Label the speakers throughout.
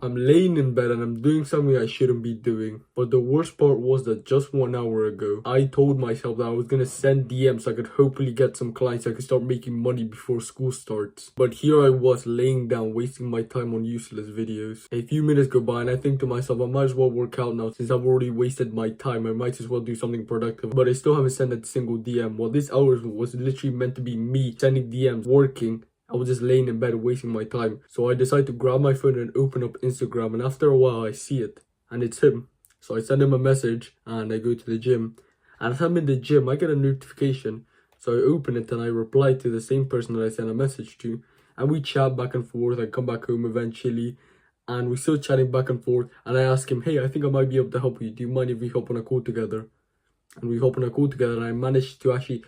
Speaker 1: I'm laying in bed and I'm doing something I shouldn't be doing. But the worst part was that just 1 hour ago, I told myself that I was gonna send DMs so I could hopefully get some clients so I could start making money before school starts. But here I was laying down, wasting my time on useless videos. A few minutes go by and I think to myself, I might as well work out now since I've already wasted my time. I might as well do something productive. But I still haven't sent a single DM. Well, this hour was literally meant to be me sending DMs, working. I was just laying in bed wasting my time. So I decided to grab my phone and open up Instagram, and after a while I see it and it's him. So I send him a message and I go to the gym. And as I'm in the gym, I get a notification. So I open it and I reply to the same person that I sent a message to. And we chat back and forth. I come back home eventually and we're still chatting back and forth. And I ask him, hey, I think I might be able to help you. Do you mind if we hop on a call together? And we hop on a call together and I managed to actually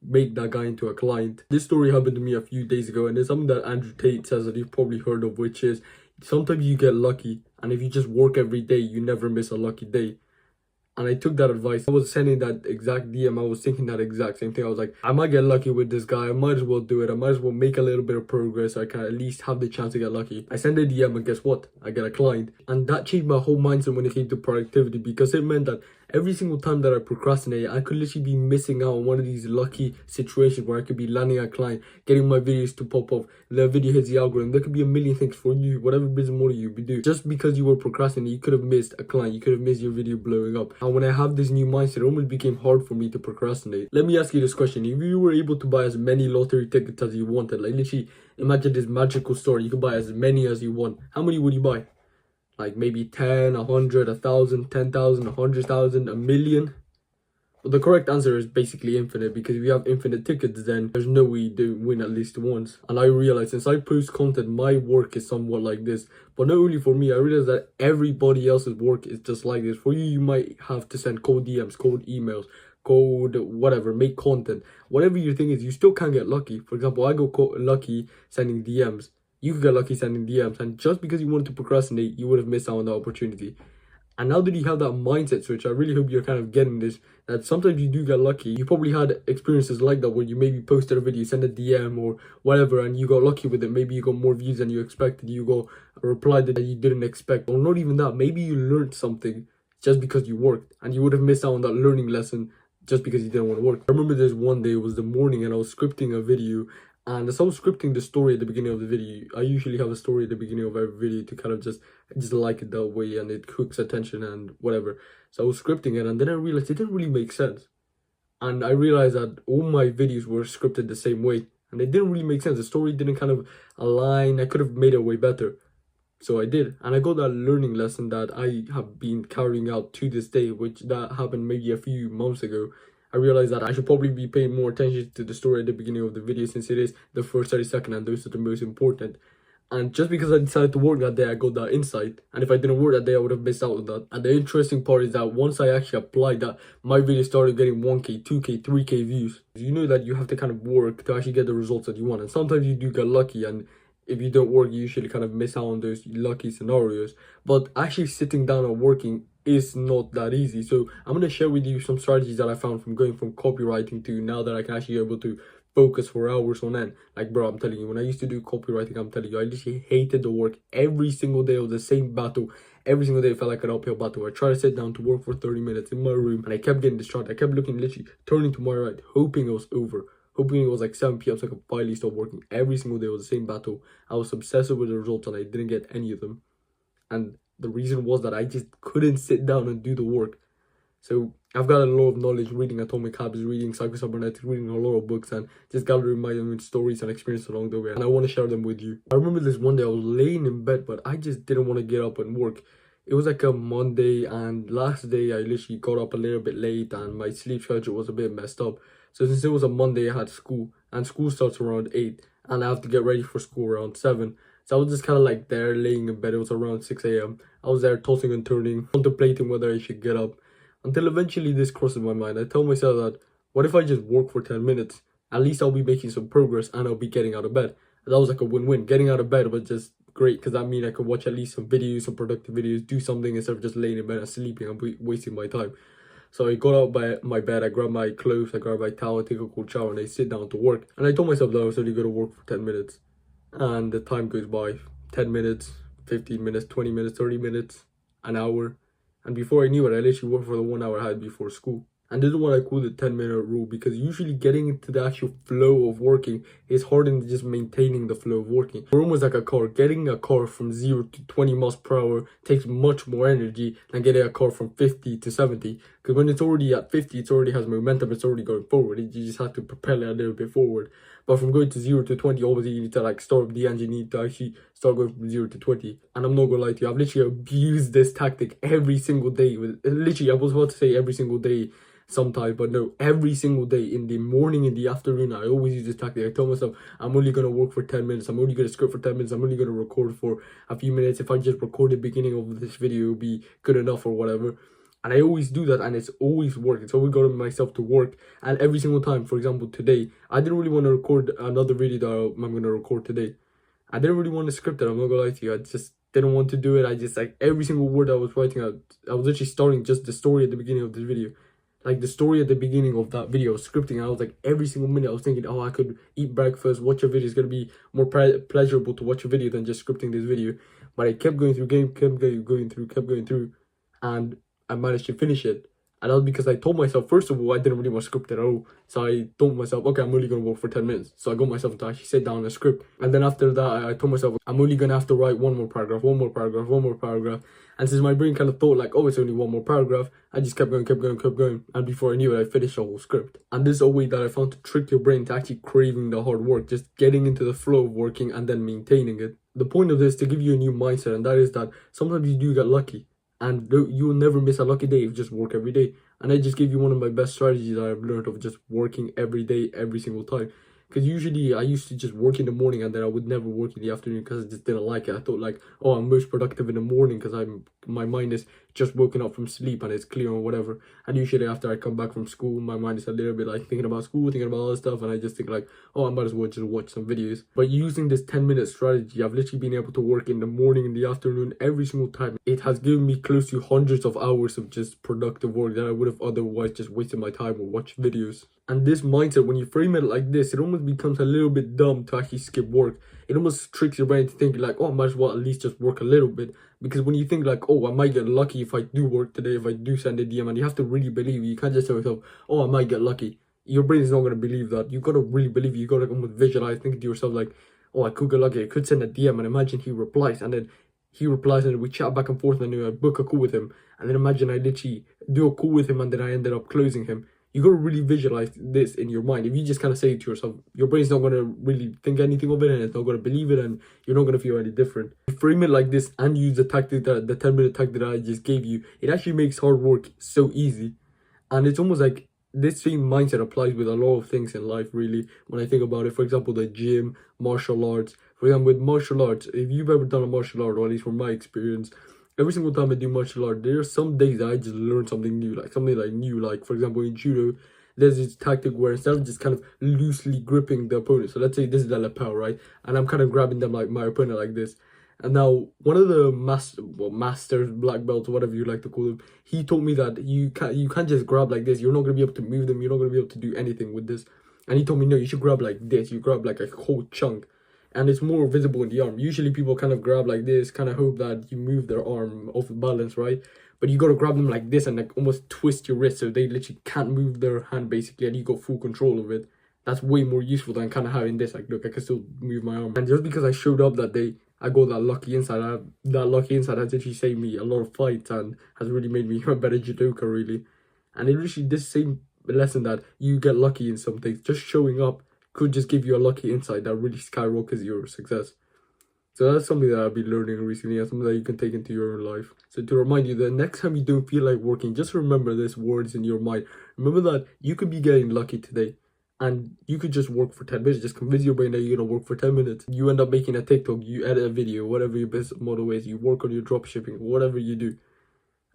Speaker 1: make that guy into a client. This story happened to me a few days ago, and it's something that Andrew Tate says that you've probably heard of, which is sometimes you get lucky, and if you just work every day, you never miss a lucky day. And I took that advice. I was sending that exact DM. I was thinking that exact same thing. I was like, I might get lucky with this guy. I might as well do it. I might as well make a little bit of progress so I can at least have the chance to get lucky. I send a DM and guess what? I get a client. And that changed my whole mindset when it came to productivity, because it meant that every single time that I procrastinate, I could literally be missing out on one of these lucky situations where I could be landing a client, getting my videos to pop off, the video hits the algorithm. There could be a million things for you, whatever business model you do. Just because you were procrastinating, you could have missed a client, you could have missed your video blowing up. And when I have this new mindset, it almost became hard for me to procrastinate. Let me ask you this question. If you were able to buy as many lottery tickets as you wanted, like literally imagine this magical store, you could buy as many as you want, how many would you buy? Like maybe 10, 100, 1,000, 10,000, 100,000, a million? Well, the correct answer is basically infinite, because if you have infinite tickets, then there's no way you don't win at least once. And I realized since I post content, my work is somewhat like this. But not only for me, I realized that everybody else's work is just like this. For you, you might have to send cold DMs, cold emails, code whatever, make content. Whatever your thing is, you still can't get lucky. For example, I go lucky sending DMs. You could get lucky sending DMs, and just because you wanted to procrastinate, you would have missed out on the opportunity. And now that you have that mindset switch, I really hope you're kind of getting this, that sometimes you do get lucky. You probably had experiences like that where you maybe posted a video, sent a DM or whatever, and you got lucky with it. Maybe you got more views than you expected. You got a reply that you didn't expect. Or not even that. Maybe you learned something just because you worked, and you would have missed out on that learning lesson just because you didn't want to work. I remember this one day, it was the morning, and I was scripting a video. And as I was scripting the story at the beginning of the video, I usually have a story at the beginning of every video to kind of just like it that way, and it hooks attention and whatever. So I was scripting it, and then I realized it didn't really make sense. And I realized that all my videos were scripted the same way, and it didn't really make sense. The story didn't kind of align. I could have made it way better. So I did, and I got that learning lesson that I have been carrying out to this day, which that happened maybe a few months ago. I realized that I should probably be paying more attention to the story at the beginning of the video, since it is the first 30 seconds and those are the most important. And just because I decided to work that day, I got that insight. And if I didn't work that day, I would have missed out on that. And the interesting part is that once I actually applied that, my video started getting 1K, 2K, 3K views. You know that you have to kind of work to actually get the results that you want. And sometimes you do get lucky, and if you don't work, you usually kind of miss out on those lucky scenarios. But actually sitting down and working is not that easy. So I'm going to share with you some strategies that I found from going from copywriting to now that I can actually be able to focus for hours on end. Like, bro, I'm telling you, when I used to do copywriting, I'm telling you, I literally hated the work. Every single day it was the same battle. Every single day it felt like an uphill battle. I tried to sit down to work for 30 minutes in my room, and I kept getting distracted. I kept looking, literally turning to my right, hoping it was over. Hoping it was like 7 p.m. so I could finally stop working. Every single day was the same battle. I was obsessive with the results, and I didn't get any of them. And the reason was that I just couldn't sit down and do the work. So I've got a lot of knowledge reading Atomic Habits, reading Psycho-Cybernetics, reading a lot of books, and just gathering my own stories and experiences along the way. And I want to share them with you. I remember this one day I was laying in bed, but I just didn't want to get up and work. It was like a Monday, and last day I literally got up a little bit late and my sleep schedule was a bit messed up. So since it was a Monday, I had school, and school starts around 8, and I have to get ready for school around 7. So I was just kind of like there laying in bed. It was around 6 a.m. I was there tossing and turning, contemplating whether I should get up. Until eventually this crosses my mind. I tell myself that, what if I just work for 10 minutes? At least I'll be making some progress and I'll be getting out of bed. And that was like a win-win. Getting out of bed was just great, because that means I could watch at least some videos, some productive videos, do something instead of just laying in bed and sleeping and wasting my time. So I got out by my bed, I grabbed my clothes, I grabbed my towel, I take a cold shower, and I sit down to work. And I told myself that I was only going to work for 10 minutes. And the time goes by, 10 minutes, 15 minutes, 20 minutes, 30 minutes, an hour. And before I knew it, I literally worked for the 1 hour I had before school. And this is what I call the 10-minute rule, because usually getting into the actual flow of working is harder than just maintaining the flow of working. We're almost like a car. Getting a car from 0 to 20 miles per hour takes much more energy than getting a car from 50 to 70. Because when it's already at 50, it already has momentum, it's already going forward. You just have to propel it a little bit forward. But from going to 0 to 20, obviously you need to like start up the engine, you need to actually start going from 0 to 20. And I'm not gonna lie to you, I've literally abused this tactic every single day. Literally, I was about to say every single day sometimes, but no, every single day, in the morning, in the afternoon, I always use this tactic. I tell myself I'm only gonna work for 10 minutes, I'm only gonna script for 10 minutes, I'm only gonna record for a few minutes. If I just record the beginning of this video, it'll be good enough or whatever. And I always do that, and it's always worked. It's always gotten myself to work. And every single time, for example, today, I didn't really want to record another video that I'm going to record today. I didn't really want to script it, I'm not going to lie to you. I just didn't want to do it. I just, like, every single word I was writing out, I was literally starting just the story at the beginning of this video. Like, the story at the beginning of that video, scripting, I was like, every single minute I was thinking, oh, I could eat breakfast, watch a video. It's going to be more pleasurable to watch a video than just scripting this video. But I kept going through kept going through, and I managed to finish it. And that was because I told myself, first of all, I didn't really want to script it at all. So I told myself, okay, I'm only going to work for 10 minutes. So I got myself to actually sit down and script. And then after that, I told myself, I'm only going to have to write one more paragraph. And since my brain kind of thought like, oh, it's only one more paragraph, I just kept going. And before I knew it, I finished the whole script. And this is a way that I found to trick your brain to actually craving the hard work, just getting into the flow of working and then maintaining it. The point of this is to give you a new mindset, and that is that sometimes you do get lucky. And you will never miss a lucky day if you just work every day. And I just gave you one of my best strategies that I've learned of just working every day, every single time. Because usually I used to just work in the morning and then I would never work in the afternoon because I just didn't like it. I thought like, oh, I'm most productive in the morning because my mind is just woken up from sleep and it's clear or whatever. And usually after I come back from school, my mind is a little bit like thinking about school, thinking about all this stuff, and I just think like, oh, I might as well just watch some videos. But using this 10-minute strategy, I've literally been able to work in the morning, in the afternoon, every single time. It has given me close to hundreds of hours of just productive work that I would have otherwise just wasted my time or watched videos. And this mindset, when you frame it like this, it almost becomes a little bit dumb to actually skip work. It almost tricks your brain to think like, oh, I might as well at least just work a little bit. Because when you think like, oh, I might get lucky if I do work today, if I do send a DM, and you have to really believe it. You can't just tell yourself, oh, I might get lucky. Your brain is not going to believe that. You got to really believe it. You got to almost visualize, think to yourself like, oh, I could get lucky. I could send a DM, and imagine he replies, and then he replies, and we chat back and forth, and then I book a call with him. And then imagine I literally do a call with him, and then I ended up closing him. You got to really visualize this in your mind. If you just kind of say it to yourself, your brain's not going to really think anything of it, and it's not going to believe it, and you're not going to feel any different. If you frame it like this and use the tactic, that the 10-minute tactic that I just gave you, it actually makes hard work so easy. And it's almost like this same mindset applies with a lot of things in life, really. When I think about it, for example, the gym, martial arts. For example, with martial arts, if you've ever done a martial art, or at least from my experience, every single time I do martial art, there are some days that I just learn something new, like something like new. Like, for example, in judo, there's this tactic where instead of just kind of loosely gripping the opponent, so let's say this is the lapel, right? And I'm kind of grabbing them like my opponent like this. And now one of the masters, black belts, whatever you like to call them, he told me that you can't just grab like this. You're not gonna be able to move them. You're not gonna be able to do anything with this. And he told me, no, you should grab like this. You grab like a whole chunk, and it's more visible in the arm. Usually people kind of grab like this, kind of hope that you move their arm off balance, right? But you got to grab them like this and like almost twist your wrist so they literally can't move their hand basically, and you got full control of it. That's way more useful than kind of having this, like, look, I can still move my arm. And just because I showed up that day, I got that lucky insight. That lucky insight has actually saved me a lot of fights and has really made me a better judoka, really. And it literally, this same lesson that you get lucky in some things, just showing up could just give you a lucky insight that really skyrockets your success. So that's something that I've been learning recently, and something that you can take into your own life. So to remind you, the next time you don't feel like working, just remember these words in your mind. Remember that you could be getting lucky today, and you could just work for 10 minutes. Just convince your brain that you're going to work for 10 minutes. You end up making a TikTok, you edit a video, whatever your business model is, you work on your drop shipping, whatever you do.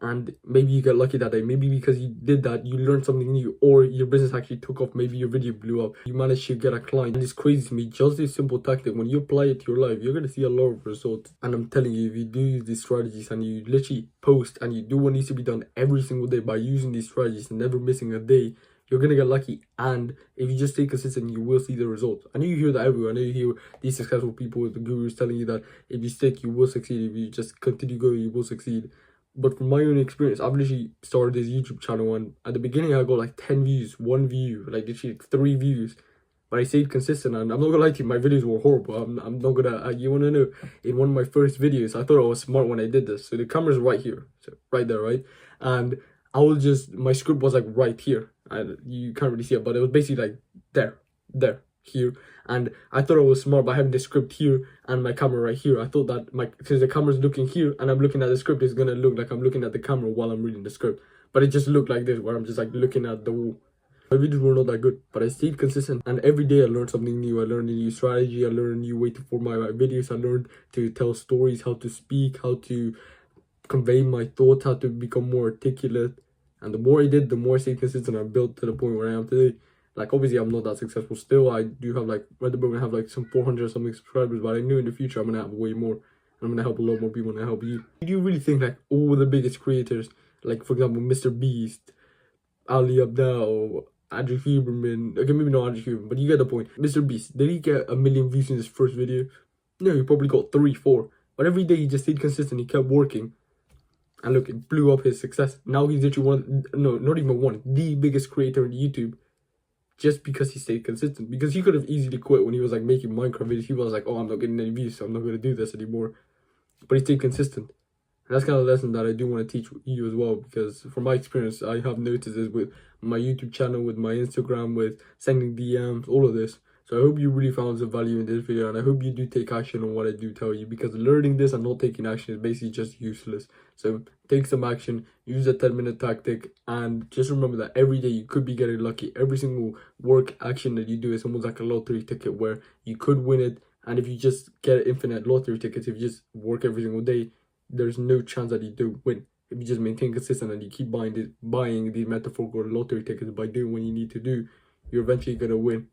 Speaker 1: And maybe you get lucky that day. Maybe because you did that, you learned something new, or your business actually took off. Maybe your video blew up. You managed to get a client. And it's crazy to me. Just this simple tactic, when you apply it to your life, you're going to see a lot of results. And I'm telling you, if you do use these strategies and you literally post and you do what needs to be done every single day by using these strategies and never missing a day, you're gonna get lucky. And if you just stay consistent, you will see the results. I know you hear that everywhere. I know you hear these successful people with the gurus telling you that if you stick, you will succeed. If you just continue going, you will succeed. But from my own experience, I've literally started this YouTube channel, and at the beginning I got like 10 views, 1 view, like literally 3 views. But I stayed consistent, and I'm not gonna lie to you, my videos were horrible. I'm not gonna, you wanna know, in one of my first videos, I thought I was smart when I did this. So the camera's right here, so right there, right? And I will just, my script was like right here, and you can't really see it, but it was basically like there, here. And I thought I was smart by having the script here and my camera right here. I thought that since the camera's looking here and I'm looking at the script, it's gonna look like I'm looking at the camera while I'm reading the script. But it just looked like this, where I'm just like looking at the wall. My videos were not that good, but I stayed consistent, and every day I learned something new. I learned a new strategy, I learned a new way to format my videos, I learned to tell stories, how to speak, how to convey my thoughts, how to become more articulate. And the more I did, the more I stayed consistent. I built to the point where I am today. Like, obviously I'm not that successful still. I do have like, right at the moment I have like some 400 or something subscribers, but I know in the future I'm gonna have way more, and I'm gonna help a lot more people, and I help you. Do you really think like all the biggest creators, like for example Mr. Beast, Ali Abdel, Andrew Huberman, okay, maybe not Andrew Huberman, but you get the point. Mr. Beast, did he get 1 million views in his first video? No, he probably got 3, 4. But every day he just stayed consistent, he kept working. And look, it blew up his success. Now he's literally one, no, not even one, the biggest creator on YouTube. Just because he stayed consistent. Because he could have easily quit when he was like making Minecraft videos. He was like, oh, I'm not getting any views, so I'm not going to do this anymore. But he stayed consistent. And that's kind of a lesson that I do want to teach you as well, because from my experience, I have noticed this with my YouTube channel, with my Instagram, with sending DMs, all of this. So I hope you really found some value in this video, and I hope you do take action on what I do tell you, because learning this and not taking action is basically just useless. So take some action, use a 10-minute tactic, and just remember that every day you could be getting lucky. Every single work action that you do is almost like a lottery ticket where you could win it. And if you just get infinite lottery tickets, if you just work every single day, there's no chance that you don't win. If you just maintain consistent and you keep buying these metaphorical lottery tickets by doing what you need to do, you're eventually gonna win.